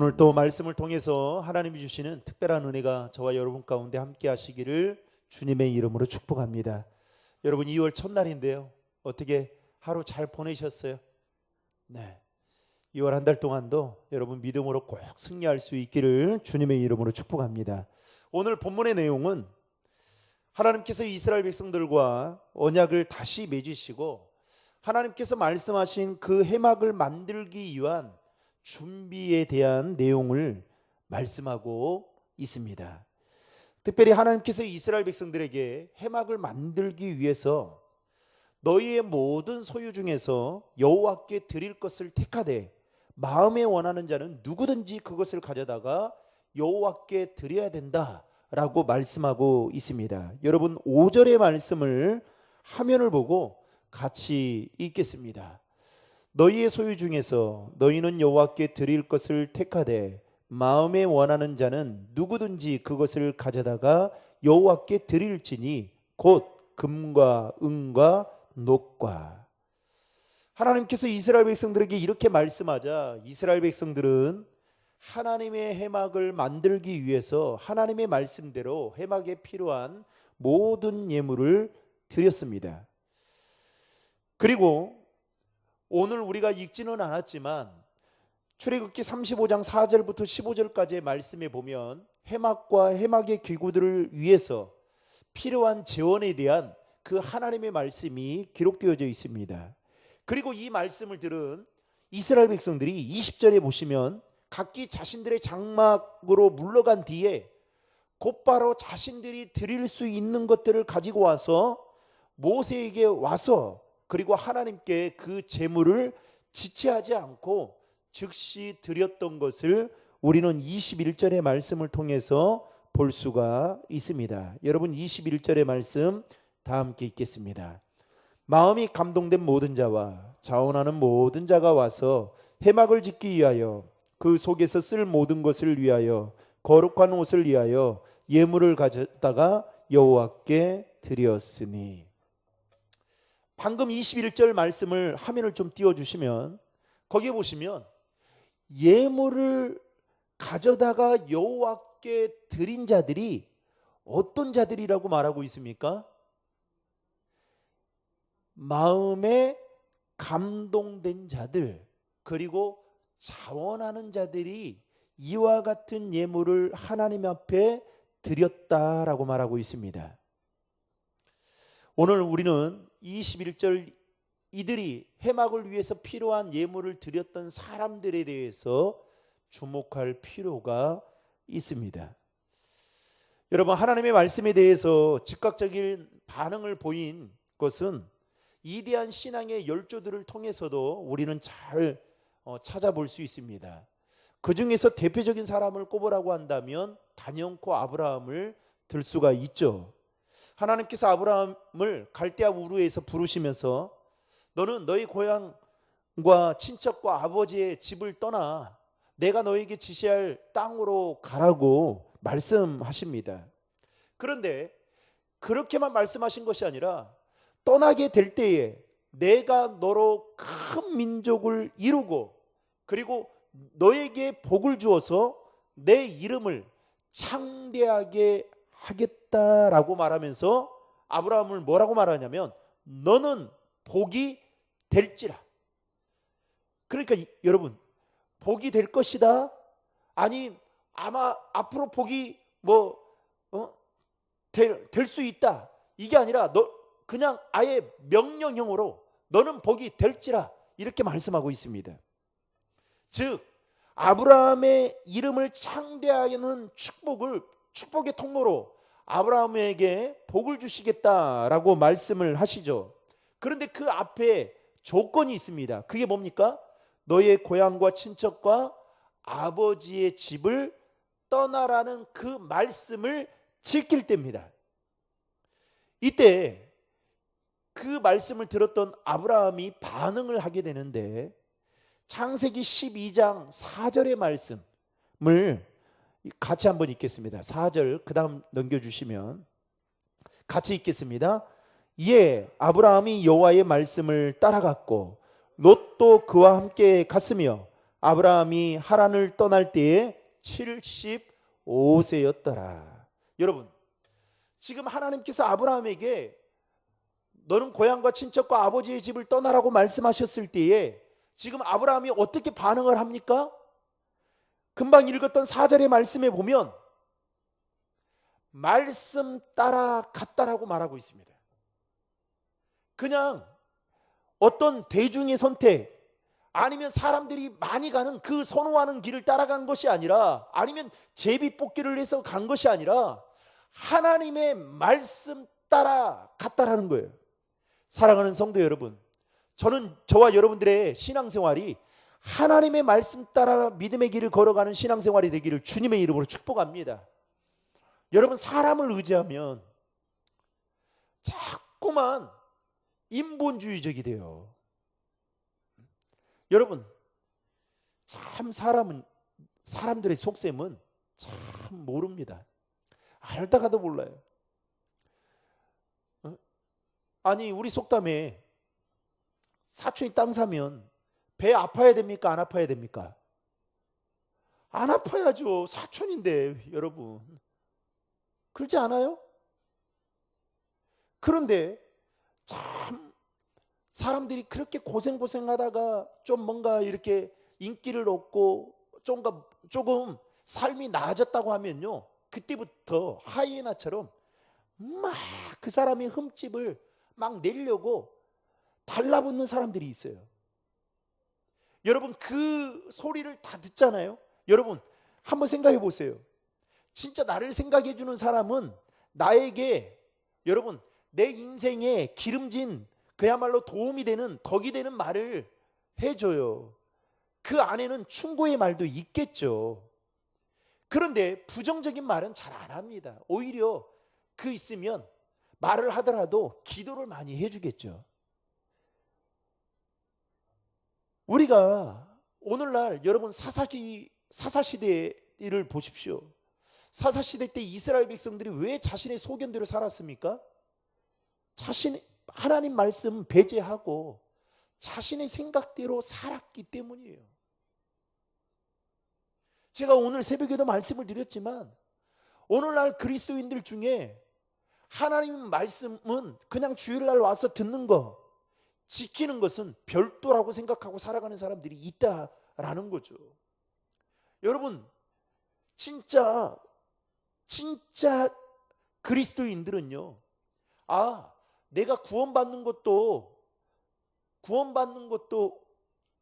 오늘 또 말씀을 통해서 하나님이 주시는 특별한 은혜가 저와 여러분 가운데 함께 하시기를 주님의 이름으로 축복합니다. 여러분 2월 첫날인데요. 어떻게 하루 잘 보내셨어요? 네. 2월 한 달 동안도 여러분 믿음으로 꼭 승리할 수 있기를 주님의 이름으로 축복합니다. 오늘 본문의 내용은 하나님께서 이스라엘 백성들과 언약을 다시 맺으시고 하나님께서 말씀하신 그 회막을 만들기 위한 준비에 대한 내용을 말씀하고 있습니다. 특별히 하나님께서 이스라엘 백성들에게 회막을 만들기 위해서 너희의 모든 소유 중에서 여호와께 드릴 것을 택하되 마음에 원하는 자는 누구든지 그것을 가져다가 여호와께 드려야 된다라고 말씀하고 있습니다. 여러분 5절의 말씀을 화면을 보고 같이 읽겠습니다. 너희의 소유 중에서 너희는 여호와께 드릴 것을 택하되 마음에 원하는 자는 누구든지 그것을 가져다가 여호와께 드릴지니 곧 금과 은과 녹과. 하나님께서 이스라엘 백성들에게 이렇게 말씀하자 이스라엘 백성들은 하나님의 회막을 만들기 위해서 하나님의 말씀대로 회막에 필요한 모든 예물을 드렸습니다. 그리고 오늘 우리가 읽지는 않았지만 출애굽기 35장 4절부터 15절까지의 말씀에 보면 회막과 회막의 기구들을 위해서 필요한 재원에 대한 그 하나님의 말씀이 기록되어져 있습니다. 그리고 이 말씀을 들은 이스라엘 백성들이 20절에 보시면 각기 자신들의 장막으로 물러간 뒤에 곧바로 자신들이 드릴 수 있는 것들을 가지고 와서 모세에게 와서 그리고 하나님께 그 제물을 지체하지 않고 즉시 드렸던 것을 우리는 21절의 말씀을 통해서 볼 수가 있습니다. 여러분 21절의 말씀 다 함께 읽겠습니다. 마음이 감동된 모든 자와 자원하는 모든 자가 와서 회막을 짓기 위하여 그 속에서 쓸 모든 것을 위하여 거룩한 옷을 위하여 예물을 가져다가 여호와께 드렸으니. 방금 21절 말씀을 화면을 좀 띄워주시면 거기에 보시면 예물을 가져다가 여호와께 드린 자들이 어떤 자들이라고 말하고 있습니까? 마음에 감동된 자들 그리고 자원하는 자들이 이와 같은 예물을 하나님 앞에 드렸다라고 말하고 있습니다. 오늘 우리는 21절 이들이 회막을 위해서 필요한 예물을 드렸던 사람들에 대해서 주목할 필요가 있습니다. 여러분 하나님의 말씀에 대해서 즉각적인 반응을 보인 것은 이대한 신앙의 열조들을 통해서도 우리는 잘 찾아볼 수 있습니다. 그 중에서 대표적인 사람을 꼽으라고 한다면 단연코 아브라함을 들 수가 있죠. 하나님께서 아브라함을 갈대아 우르에서 부르시면서 너는 너희 고향과 친척과 아버지의 집을 떠나 내가 너에게 지시할 땅으로 가라고 말씀하십니다. 그런데 그렇게만 말씀하신 것이 아니라 떠나게 될 때에 내가 너로 큰 민족을 이루고 그리고 너에게 복을 주어서 내 이름을 창대하게 하겠다라고 말하면서 아브라함을 뭐라고 말하냐면 너는 복이 될지라. 그러니까 여러분 복이 될 것이다 아니 아마 앞으로 복이 될 수 있다 이게 아니라 너 그냥 아예 명령형으로 너는 복이 될지라 이렇게 말씀하고 있습니다. 즉 아브라함의 이름을 창대하는 축복의 통로로 아브라함에게 복을 주시겠다라고 말씀을 하시죠. 그런데 그 앞에 조건이 있습니다. 그게 뭡니까? 너의 고향과 친척과 아버지의 집을 떠나라는 그 말씀을 지킬 때입니다. 이때 그 말씀을 들었던 아브라함이 반응을 하게 되는데 창세기 12장 4절의 말씀을 같이 한번 읽겠습니다. 4절 그 다음 넘겨주시면 같이 읽겠습니다. 이에 아브라함이 여호와의 말씀을 따라갔고 롯도 그와 함께 갔으며 아브라함이 하란을 떠날 때에 75세였더라. 여러분, 지금 하나님께서 아브라함에게 너는 고향과 친척과 아버지의 집을 떠나라고 말씀하셨을 때에 지금 아브라함이 어떻게 반응을 합니까? 금방 읽었던 4절의 말씀에 보면 말씀 따라갔다라고 말하고 있습니다. 그냥 어떤 대중의 선택 아니면 사람들이 많이 가는 그 선호하는 길을 따라간 것이 아니라, 아니면 제비뽑기를 해서 간 것이 아니라 하나님의 말씀 따라갔다라는 거예요. 사랑하는 성도 여러분, 저는 저와 여러분들의 신앙생활이 하나님의 말씀 따라 믿음의 길을 걸어가는 신앙생활이 되기를 주님의 이름으로 축복합니다. 여러분, 사람을 의지하면 자꾸만 인본주의적이 돼요. 여러분, 참 사람들의 속셈은 참 모릅니다. 알다가도 몰라요. 아니, 우리 속담에 사촌이 땅 사면 배 아파야 됩니까? 안 아파야 됩니까? 안 아파야죠. 사촌인데 여러분. 그렇지 않아요? 그런데 참 사람들이 그렇게 고생하다가 좀 뭔가 이렇게 인기를 얻고 조금 삶이 나아졌다고 하면요, 그때부터 하이에나처럼 막 그 사람의 흠집을 막 내려고 달라붙는 사람들이 있어요. 여러분, 그 소리를 다 듣잖아요. 여러분, 한번 생각해 보세요. 진짜 나를 생각해 주는 사람은 나에게, 여러분, 내 인생에 기름진 그야말로 도움이 되는, 덕이 되는 말을 해줘요. 그 안에는 충고의 말도 있겠죠. 그런데 부정적인 말은 잘 안 합니다. 오히려 그 있으면 말을 하더라도 기도를 많이 해주겠죠. 우리가 오늘날 여러분 사사시대를 보십시오. 사사시대 때 이스라엘 백성들이 왜 자신의 소견대로 살았습니까? 하나님 말씀 배제하고 자신의 생각대로 살았기 때문이에요. 제가 오늘 새벽에도 말씀을 드렸지만, 오늘날 그리스도인들 중에 하나님 말씀은 그냥 주일날 와서 듣는 거, 지키는 것은 별도라고 생각하고 살아가는 사람들이 있다라는 거죠. 여러분, 진짜 그리스도인들은요, 내가 구원받는 것도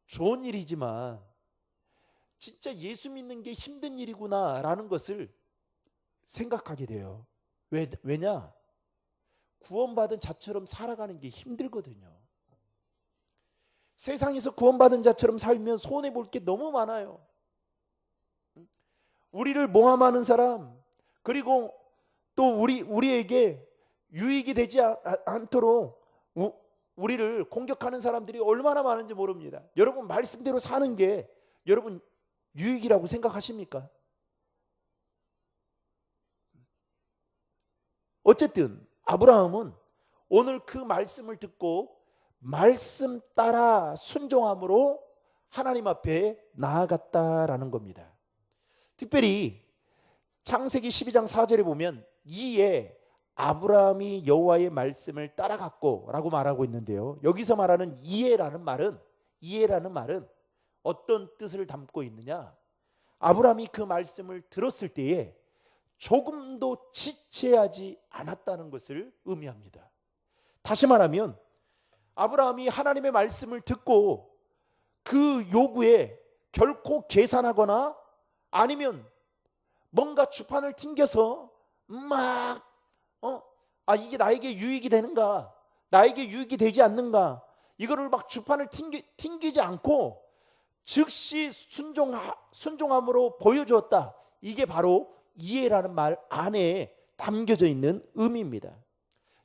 좋은 일이지만 진짜 예수 믿는 게 힘든 일이구나라는 것을 생각하게 돼요. 왜냐? 구원받은 자처럼 살아가는 게 힘들거든요. 세상에서 구원받은 자처럼 살면 손해볼 게 너무 많아요. 우리를 모함하는 사람, 그리고 또 우리에게 유익이 되지 않도록 우리를 공격하는 사람들이 얼마나 많은지 모릅니다. 여러분, 말씀대로 사는 게 여러분 유익이라고 생각하십니까? 어쨌든 아브라함은 오늘 그 말씀을 듣고 말씀 따라 순종함으로 하나님 앞에 나아갔다라는 겁니다. 특별히 창세기 12장 4절에 보면 이에 아브라함이 여호와의 말씀을 따라갔고 라고 말하고 있는데요, 여기서 말하는 이에라는 말은 어떤 뜻을 담고 있느냐? 아브라함이 그 말씀을 들었을 때에 조금도 지체하지 않았다는 것을 의미합니다. 다시 말하면 아브라함이 하나님의 말씀을 듣고 그 요구에 결코 계산하거나 아니면 뭔가 주판을 튕겨서 이게 나에게 유익이 되는가, 나에게 유익이 되지 않는가, 이거를 막 주판을 튕기지 않고 즉시 순종함으로 보여주었다. 이게 바로 이해라는 말 안에 담겨져 있는 의미입니다.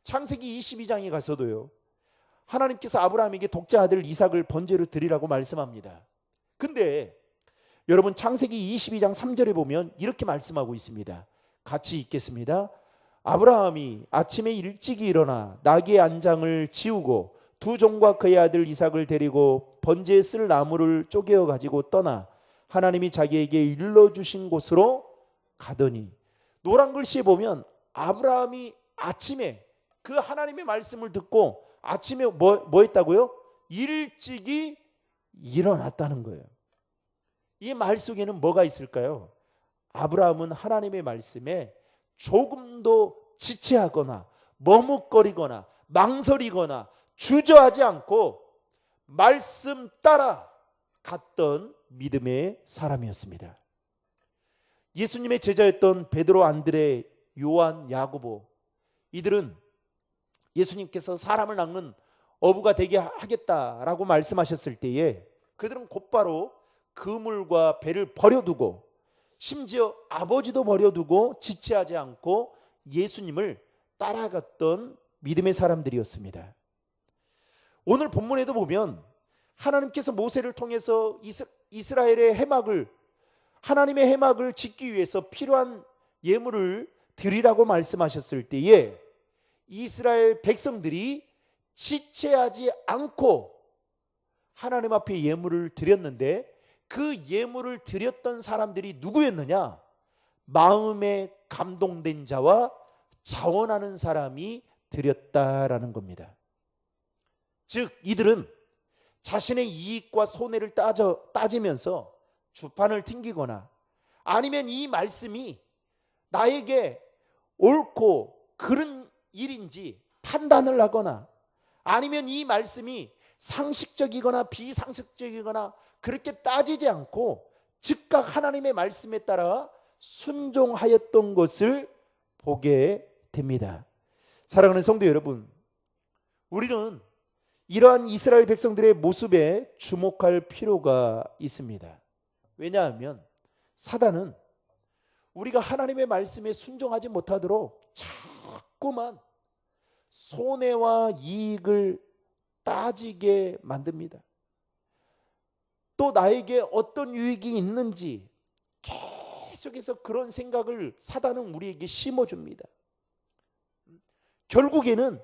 창세기 22장에 가서도요, 하나님께서 아브라함에게 독자 아들 이삭을 번제로 드리라고 말씀합니다. 근데 여러분, 창세기 22장 3절에 보면 이렇게 말씀하고 있습니다. 같이 읽겠습니다. 아브라함이 아침에 일찍이 일어나 나귀의 안장을 지우고 두 종과 그의 아들 이삭을 데리고 번제에 쓸 나무를 쪼개어 가지고 떠나 하나님이 자기에게 일러주신 곳으로 가더니, 노란 글씨에 보면 아브라함이 아침에 그 하나님의 말씀을 듣고 아침에 뭐 했다고요? 일찍이 일어났다는 거예요. 이 말 속에는 뭐가 있을까요? 아브라함은 하나님의 말씀에 조금도 지체하거나 머뭇거리거나 망설이거나 주저하지 않고 말씀 따라 갔던 믿음의 사람이었습니다. 예수님의 제자였던 베드로, 안드레, 요한, 야고보, 이들은 예수님께서 사람을 낚는 어부가 되게 하겠다라고 말씀하셨을 때에 그들은 곧바로 그물과 배를 버려두고, 심지어 아버지도 버려두고 지체하지 않고 예수님을 따라갔던 믿음의 사람들이었습니다. 오늘 본문에도 보면 하나님께서 모세를 통해서 이스라엘의 해막을, 하나님의 해막을 짓기 위해서 필요한 예물을 드리라고 말씀하셨을 때에 이스라엘 백성들이 지체하지 않고 하나님 앞에 예물을 드렸는데, 그 예물을 드렸던 사람들이 누구였느냐? 마음에 감동된 자와 자원하는 사람이 드렸다라는 겁니다. 즉 이들은 자신의 이익과 손해를 따지면서 주판을 튕기거나, 아니면 이 말씀이 나에게 옳고 그른 일인지 판단을 하거나, 아니면 이 말씀이 상식적이거나 비상식적이거나 그렇게 따지지 않고 즉각 하나님의 말씀에 따라 순종하였던 것을 보게 됩니다. 사랑하는 성도 여러분, 우리는 이러한 이스라엘 백성들의 모습에 주목할 필요가 있습니다. 왜냐하면 사단은 우리가 하나님의 말씀에 순종하지 못하도록 자꾸만 손해와 이익을 따지게 만듭니다. 또 나에게 어떤 유익이 있는지 계속해서 그런 생각을 사단은 우리에게 심어줍니다. 결국에는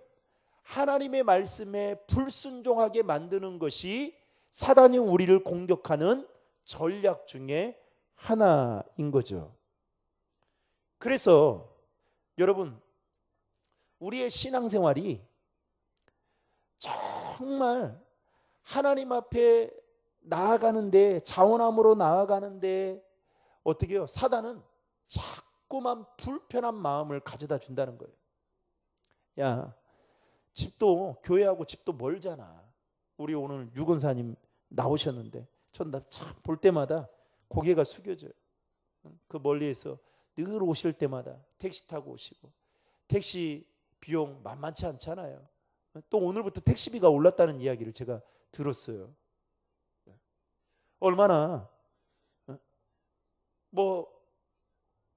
하나님의 말씀에 불순종하게 만드는 것이 사단이 우리를 공격하는 전략 중에 하나인 거죠. 그래서 여러분, 우리의 신앙생활이 정말 하나님 앞에 나아가는데, 자원함으로 나아가는데 어떻게 해요? 사단은 자꾸만 불편한 마음을 가져다 준다는 거예요. 야, 집도, 교회하고 집도 멀잖아. 우리 오늘 유건사님 나오셨는데 전 참 볼 때마다 고개가 숙여져요. 그 멀리에서 늘 오실 때마다 택시 타고 오시고, 택시 비용 만만치 않잖아요. 또 오늘부터 택시비가 올랐다는 이야기를 제가 들었어요. 얼마나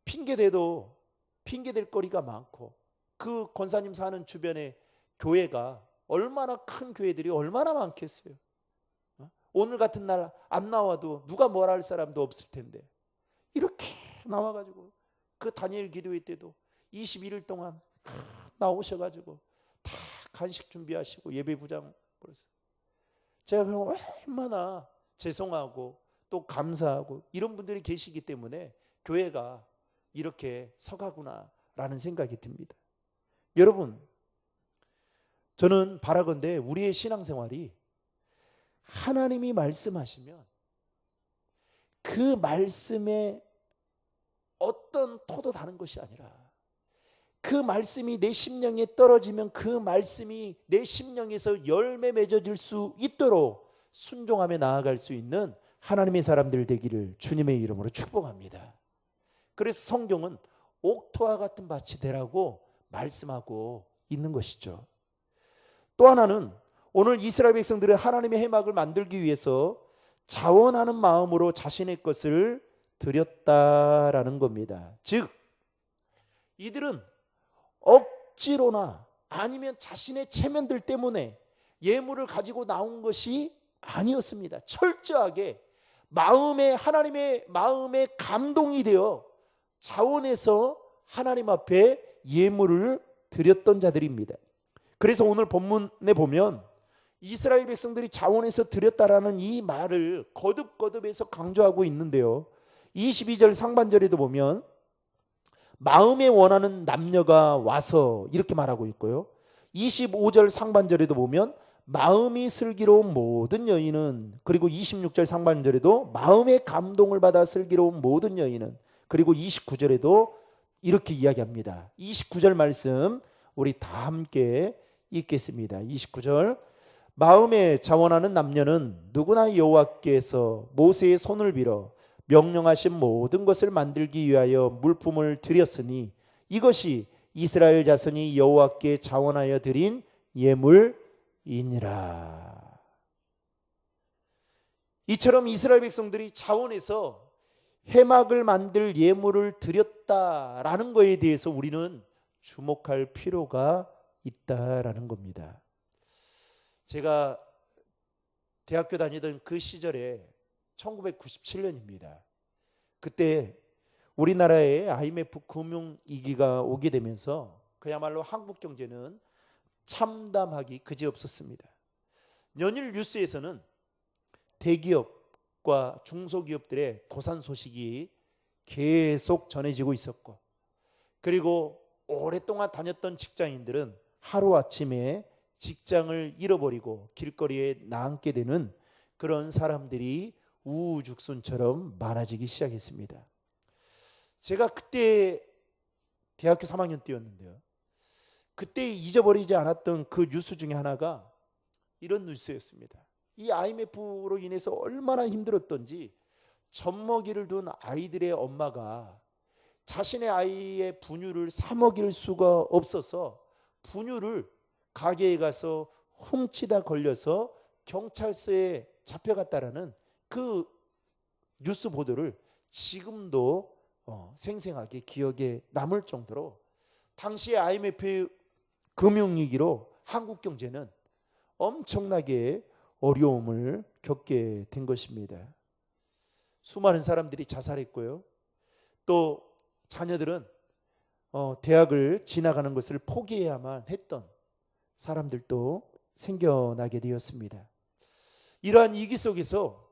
핑계대도 핑계댈 거리가 많고, 그 권사님 사는 주변에 교회가 얼마나 큰 교회들이 얼마나 많겠어요. 오늘 같은 날 안 나와도 누가 뭐라 할 사람도 없을 텐데, 이렇게 나와가지고 그 다니엘 기도회 때도 21일 동안 나오셔가지고 다 간식 준비하시고 예배 부장 벌써, 제가 그럼 얼마나 죄송하고 또 감사하고, 이런 분들이 계시기 때문에 교회가 이렇게 서가구나라는 생각이 듭니다. 여러분, 저는 바라건대 우리의 신앙생활이 하나님이 말씀하시면 그 말씀에 어떤 토도 다는 것이 아니라, 그 말씀이 내 심령에 떨어지면 그 말씀이 내 심령에서 열매 맺어질 수 있도록 순종하며 나아갈 수 있는 하나님의 사람들 되기를 주님의 이름으로 축복합니다. 그래서 성경은 옥토와 같은 밭이 되라고 말씀하고 있는 것이죠. 또 하나는 오늘 이스라엘 백성들은 하나님의 해막을 만들기 위해서 자원하는 마음으로 자신의 것을 드렸다라는 겁니다. 즉 이들은 억지로나 아니면 자신의 체면들 때문에 예물을 가지고 나온 것이 아니었습니다. 철저하게 하나님의 마음에 감동이 되어 자원해서 하나님 앞에 예물을 드렸던 자들입니다. 그래서 오늘 본문에 보면 이스라엘 백성들이 자원해서 드렸다라는 이 말을 거듭거듭해서 강조하고 있는데요. 22절 상반절에도 보면 마음에 원하는 남녀가 와서 이렇게 말하고 있고요. 25절 상반절에도 보면 마음이 슬기로운 모든 여인은, 그리고 26절 상반절에도 마음의 감동을 받아 슬기로운 모든 여인은, 그리고 29절에도 이렇게 이야기합니다. 29절 말씀 우리 다 함께 읽겠습니다. 29절, 마음에 자원하는 남녀는 누구나 여호와께서 모세의 손을 빌어 명령하신 모든 것을 만들기 위하여 물품을 드렸으니 이것이 이스라엘 자손이 여호와께 자원하여 드린 예물이니라. 이처럼 이스라엘 백성들이 자원해서 회막을 만들 예물을 드렸다라는 것에 대해서 우리는 주목할 필요가 있다라는 겁니다. 제가 대학교 다니던 그 시절에 1997년입니다. 그때 우리나라에 IMF 금융위기가 오게 되면서 그야말로 한국 경제는 참담하기 그지없었습니다. 연일 뉴스에서는 대기업과 중소기업들의 도산 소식이 계속 전해지고 있었고, 그리고 오랫동안 다녔던 직장인들은 하루아침에 직장을 잃어버리고 길거리에 나앉게 되는 그런 사람들이 우후죽순처럼 많아지기 시작했습니다. 제가 그때 대학교 3학년 때였는데요. 그때 잊어버리지 않았던 그 뉴스 중에 하나가 이런 뉴스였습니다. 이 IMF로 인해서 얼마나 힘들었던지 젖먹이를 둔 아이들의 엄마가 자신의 아이의 분유를 사 먹일 수가 없어서 분유를 가게에 가서 훔치다 걸려서 경찰서에 잡혀갔다라는 그 뉴스 보도를 지금도 생생하게 기억에 남을 정도로 당시의 IMF 금융위기로 한국 경제는 엄청나게 어려움을 겪게 된 것입니다. 수많은 사람들이 자살했고요. 또 자녀들은 대학을 지나가는 것을 포기해야만 했던 사람들도 생겨나게 되었습니다. 이러한 위기 속에서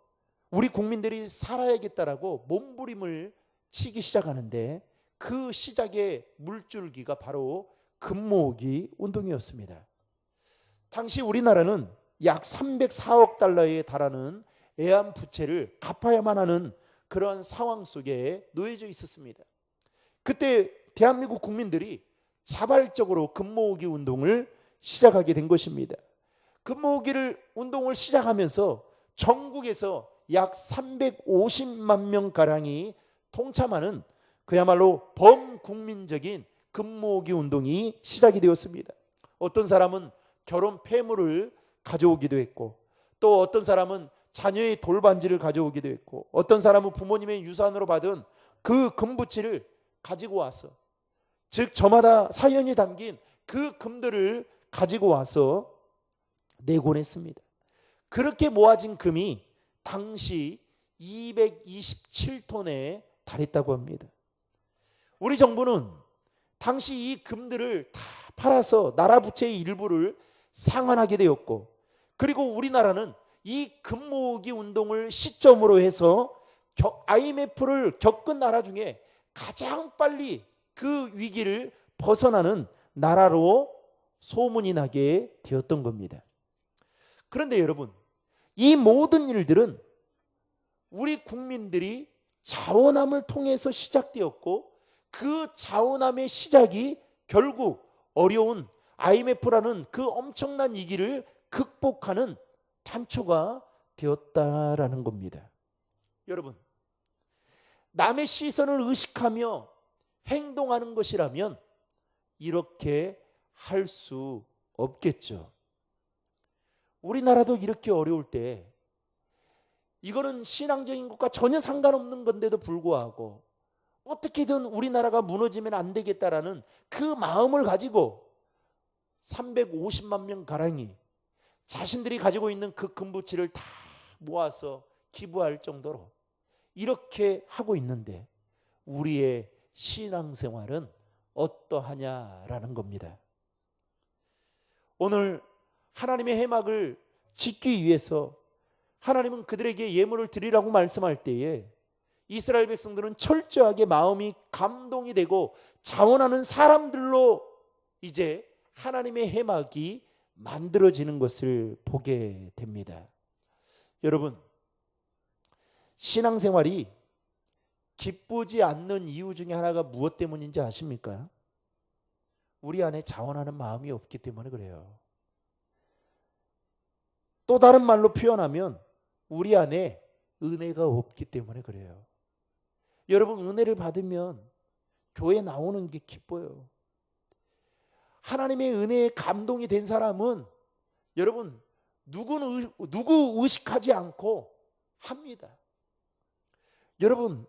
우리 국민들이 살아야겠다라고 몸부림을 치기 시작하는데 그 시작의 물줄기가 바로 금모으기 운동이었습니다. 당시 우리나라는 약 304억 달러에 달하는 애완 부채를 갚아야만 하는 그러한 상황 속에 놓여져 있었습니다. 그때 대한민국 국민들이 자발적으로 금모으기 운동을 시작하게 된 것입니다. 금모으기를 운동을 시작하면서 전국에서 약 350만 명가량이 통참하는 그야말로 범국민적인 금모으기 운동이 시작이 되었습니다. 어떤 사람은 결혼 폐물을 가져오기도 했고, 또 어떤 사람은 자녀의 돌반지를 가져오기도 했고, 어떤 사람은 부모님의 유산으로 받은 그 금부치를 가지고 와서, 즉 저마다 사연이 담긴 그 금들을 가지고 와서 내곤 했습니다. 그렇게 모아진 금이 당시 227톤에 달했다고 합니다. 우리 정부는 당시 이 금들을 다 팔아서 나라 부채의 일부를 상환하게 되었고, 그리고 우리나라는 이 금모으기 운동을 시점으로 해서 IMF를 겪은 나라 중에 가장 빨리 그 위기를 벗어나는 나라로 소문이 나게 되었던 겁니다. 그런데 여러분, 이 모든 일들은 우리 국민들이 자원함을 통해서 시작되었고, 그 자원함의 시작이 결국 어려운 IMF라는 그 엄청난 위기를 극복하는 단초가 되었다라는 겁니다. 여러분, 남의 시선을 의식하며 행동하는 것이라면 이렇게 할 수 없겠죠. 우리나라도 이렇게 어려울 때, 이거는 신앙적인 것과 전혀 상관없는 건데도 불구하고 어떻게든 우리나라가 무너지면 안 되겠다라는 그 마음을 가지고 350만 명 가량이 자신들이 가지고 있는 그 금부치를 다 모아서 기부할 정도로 이렇게 하고 있는데 우리의 신앙생활은 어떠하냐라는 겁니다. 오늘 하나님의 회막을 짓기 위해서 하나님은 그들에게 예물을 드리라고 말씀할 때에 이스라엘 백성들은 철저하게 마음이 감동이 되고 자원하는 사람들로 이제 하나님의 해막이 만들어지는 것을 보게 됩니다. 여러분, 신앙생활이 기쁘지 않는 이유 중에 하나가 무엇 때문인지 아십니까? 우리 안에 자원하는 마음이 없기 때문에 그래요. 또 다른 말로 표현하면 우리 안에 은혜가 없기 때문에 그래요. 여러분, 은혜를 받으면 교회 나오는 게 기뻐요. 하나님의 은혜에 감동이 된 사람은 여러분 누구 의식하지 않고 합니다. 여러분,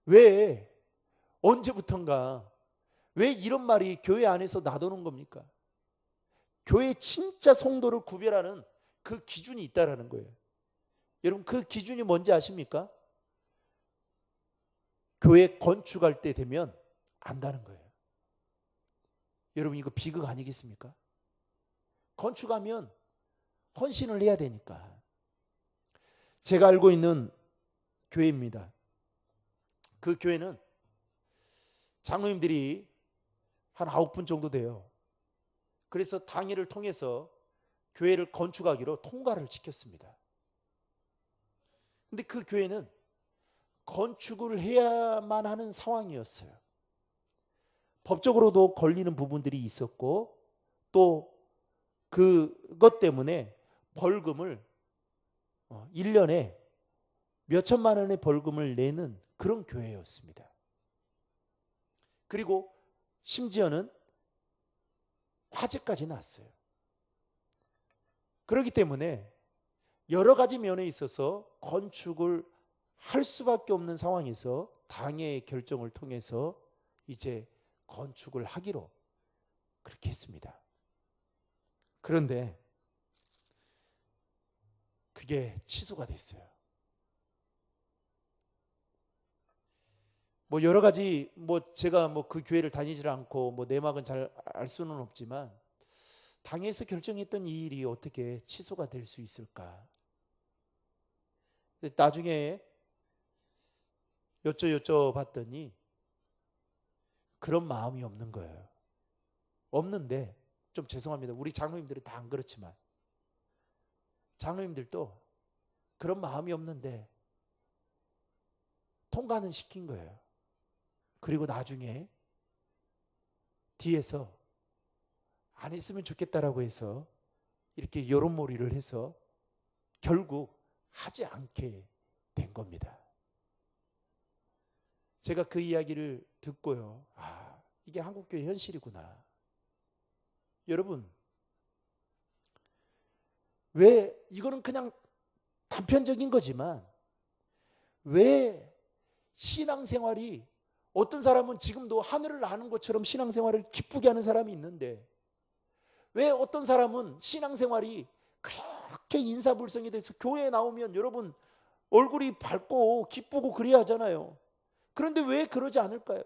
왜 언제부턴가 왜 이런 말이 교회 안에서 나도는 겁니까? 교회 진짜 성도를 구별하는 그 기준이 있다라는 거예요. 여러분, 그 기준이 뭔지 아십니까? 교회 건축할 때 되면 안다는 거예요. 여러분, 이거 비극 아니겠습니까? 건축하면 헌신을 해야 되니까. 제가 알고 있는 교회입니다. 그 교회는 장로님들이 한 9분 정도 돼요. 그래서 당회를 통해서 교회를 건축하기로 통과를 시켰습니다. 근데 그 교회는 건축을 해야만 하는 상황이었어요. 법적으로도 걸리는 부분들이 있었고 또 그것 때문에 벌금을 1년에 몇 천만 원의 벌금을 내는 그런 교회였습니다. 그리고 심지어는 화재까지 났어요. 그렇기 때문에 여러 가지 면에 있어서 건축을 할 수밖에 없는 상황에서 당회의 결정을 통해서 이제 건축을 하기로 그렇게 했습니다. 그런데 그게 취소가 됐어요. 여러 가지 제가 그 교회를 다니지 않고 내막은 잘 알 수는 없지만 당에서 결정했던 이 일이 어떻게 취소가 될 수 있을까? 나중에 여쭤봤더니 그런 마음이 없는 거예요. 없는데 좀 죄송합니다. 우리 장로님들은 다 안 그렇지만 장로님들도 그런 마음이 없는데 통과는 시킨 거예요. 그리고 나중에 뒤에서 안 했으면 좋겠다라고 해서 이렇게 여론몰이를 해서 결국 하지 않게 된 겁니다. 제가 그 이야기를 듣고요. 이게 한국교회 현실이구나. 여러분, 왜 이거는 그냥 단편적인 거지만 왜 신앙생활이 어떤 사람은 지금도 하늘을 나는 것처럼 신앙생활을 기쁘게 하는 사람이 있는데 왜 어떤 사람은 신앙생활이 그렇게 인사불성이 돼서 교회에 나오면 여러분 얼굴이 밝고 기쁘고 그래야 하잖아요. 그런데 왜 그러지 않을까요?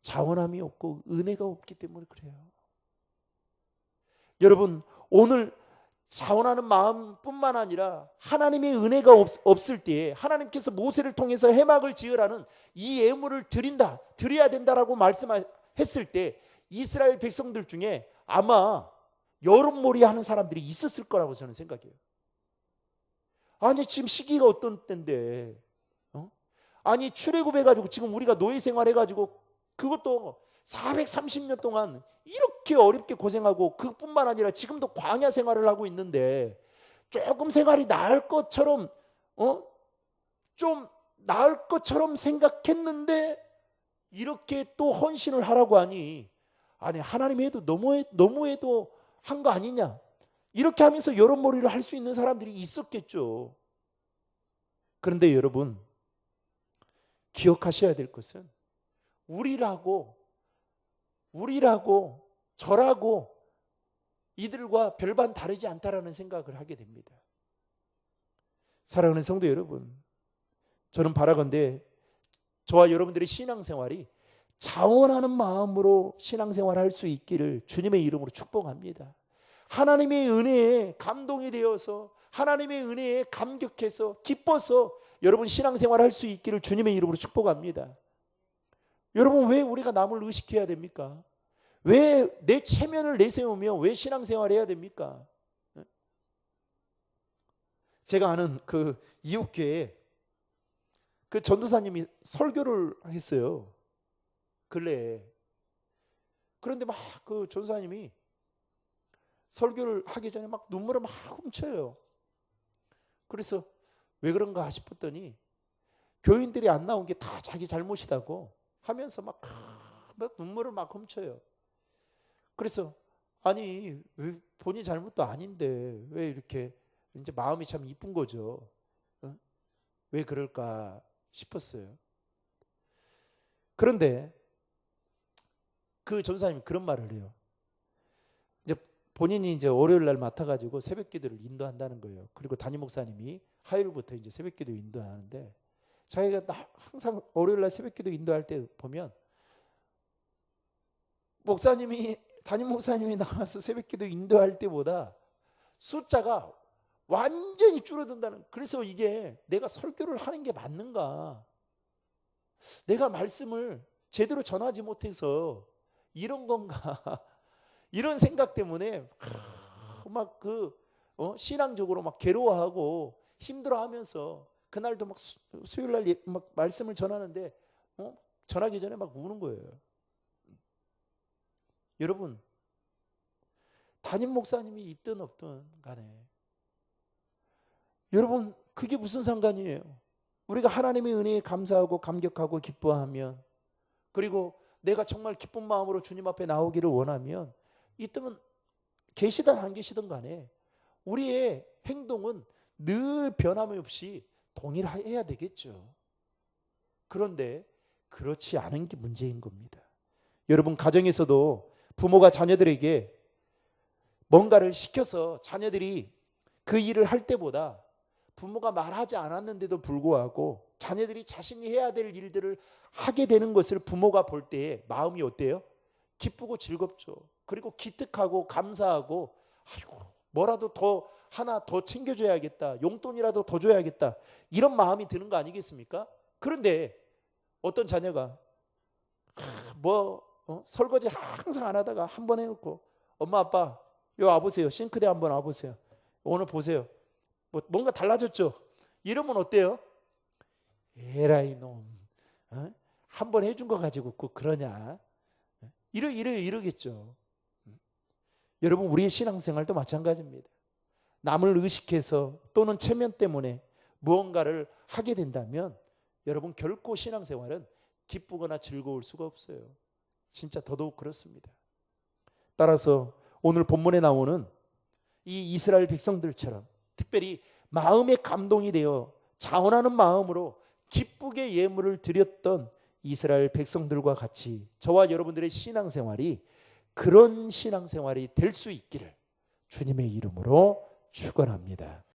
자원함이 없고 은혜가 없기 때문에 그래요. 여러분, 오늘 자원하는 마음뿐만 아니라 하나님의 은혜가 없을 때에 하나님께서 모세를 통해서 해막을 지으라는 이 예물을 드려야 된다라고 말씀했을 때 이스라엘 백성들 중에 아마 여론몰이 하는 사람들이 있었을 거라고 저는 생각해요. 아니 지금 시기가 어떤 때인데 아니 출애굽해가지고 지금 우리가 노예 생활해가지고 그것도 430년 동안 이렇게 어렵게 고생하고 그뿐만 아니라 지금도 광야 생활을 하고 있는데 조금 생활이 나을 것처럼 좀 나을 것처럼 생각했는데 이렇게 또 헌신을 하라고 하니 아니 하나님이 해도 너무해도 한 거 아니냐 이렇게 하면서 여론몰이를 할 수 있는 사람들이 있었겠죠. 그런데 여러분 기억하셔야 될 것은 우리라고 저라고 이들과 별반 다르지 않다라는 생각을 하게 됩니다. 사랑하는 성도 여러분, 저는 바라건대 저와 여러분들의 신앙생활이 자원하는 마음으로 신앙생활을 할 수 있기를 주님의 이름으로 축복합니다. 하나님의 은혜에 감동이 되어서 하나님의 은혜에 감격해서 기뻐서 여러분 신앙생활 할 수 있기를 주님의 이름으로 축복합니다. 여러분, 왜 우리가 남을 의식해야 됩니까? 왜 내 체면을 내세우며 왜 신앙생활 해야 됩니까? 제가 아는 그 이웃교회 그 전도사님이 설교를 했어요, 근래에. 그런데 막 그 전도사님이 설교를 하기 전에 막 눈물을 막 훔쳐요. 그래서 왜 그런가 싶었더니 교인들이 안 나온 게 다 자기 잘못이라고 하면서 막 눈물을 막 훔쳐요. 그래서 아니, 왜 본인 잘못도 아닌데 왜 이렇게 이제 마음이 참 이쁜 거죠. 왜 그럴까 싶었어요. 그런데 그 전사님이 그런 말을 해요. 이제 본인이 이제 월요일 날 맡아가지고 새벽기도를 인도한다는 거예요. 그리고 담임 목사님이 화요일부터 이제 새벽기도 인도하는데, 자기가 항상 월요일 날 새벽기도 인도할 때 보면 담임 목사님이 나와서 새벽기도 인도할 때보다 숫자가 완전히 줄어든다는. 그래서 이게 내가 설교를 하는 게 맞는가? 내가 말씀을 제대로 전하지 못해서 이런 건가? 이런 생각 때문에 막 신앙적으로 막 괴로워하고 힘들어하면서 그날도 막 수요일 날 막 말씀을 전하는데 전하기 전에 막 우는 거예요. 여러분, 담임 목사님이 있든 없든 간에 여러분, 그게 무슨 상관이에요? 우리가 하나님의 은혜에 감사하고 감격하고 기뻐하면, 그리고 내가 정말 기쁜 마음으로 주님 앞에 나오기를 원하면, 이때면 계시든 안 계시든 간에 우리의 행동은 늘 변함이 없이 동일해야 되겠죠. 그런데 그렇지 않은 게 문제인 겁니다. 여러분, 가정에서도 부모가 자녀들에게 뭔가를 시켜서 자녀들이 그 일을 할 때보다 부모가 말하지 않았는데도 불구하고 자녀들이 자신이 해야 될 일들을 하게 되는 것을 부모가 볼 때에 마음이 어때요? 기쁘고 즐겁죠. 그리고 기특하고 감사하고, 아이고 뭐라도 더 하나 더 챙겨줘야겠다, 용돈이라도 더 줘야겠다, 이런 마음이 드는 거 아니겠습니까? 그런데 어떤 자녀가 설거지 항상 안 하다가 한 번 해놓고, 엄마 아빠 요 와보세요, 싱크대 한번 와보세요, 오늘 보세요, 뭔가 달라졌죠? 이러면 어때요? 에라이 놈, 한 번 해준 거 가지고 꼭 그러냐? 이러겠죠. 여러분, 우리의 신앙생활도 마찬가지입니다. 남을 의식해서 또는 체면 때문에 무언가를 하게 된다면 여러분, 결코 신앙생활은 기쁘거나 즐거울 수가 없어요. 진짜 더더욱 그렇습니다. 따라서 오늘 본문에 나오는 이 이스라엘 백성들처럼 특별히 마음에 감동이 되어 자원하는 마음으로 기쁘게 예물을 드렸던 이스라엘 백성들과 같이 저와 여러분들의 신앙생활이 그런 신앙생활이 될 수 있기를 주님의 이름으로 축원합니다.